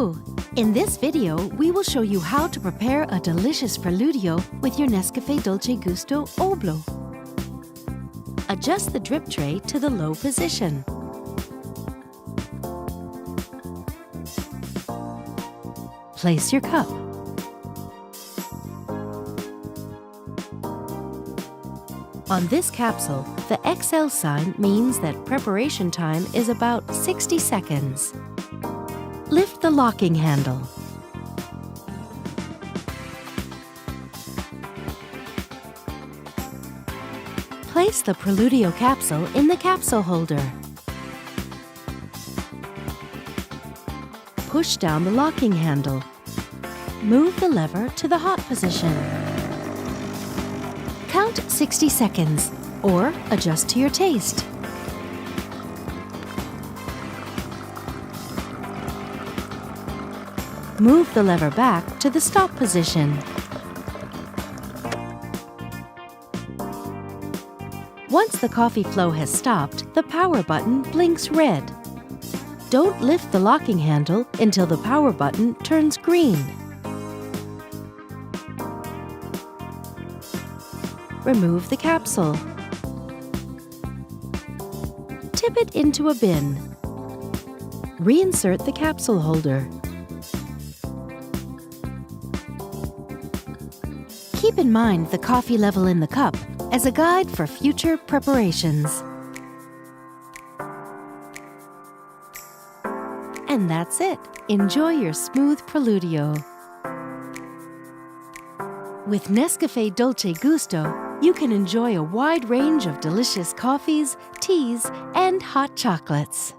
Hello! In this video, we will show you how to prepare a delicious Preludio with your NESCAFÉ Dolce Gusto Oblo. Adjust the drip tray to the low position. Place your cup. On this capsule, the XL sign means that preparation time is about 60 seconds. Lift the locking handle. Place the Preludio capsule in the capsule holder. Push down the locking handle. Move the lever to the hot position. Count 60 seconds, or adjust to your taste. Move the lever back to the stop position. Once the coffee flow has stopped, the power button blinks red. Don't lift the locking handle until the power button turns green. Remove the capsule. Tip it into a bin. Reinsert the capsule holder. Keep in mind the coffee level in the cup as a guide for future preparations. And that's it. Enjoy your smooth Preludio. With NESCAFÉ Dolce Gusto, you can enjoy a wide range of delicious coffees, teas, and hot chocolates.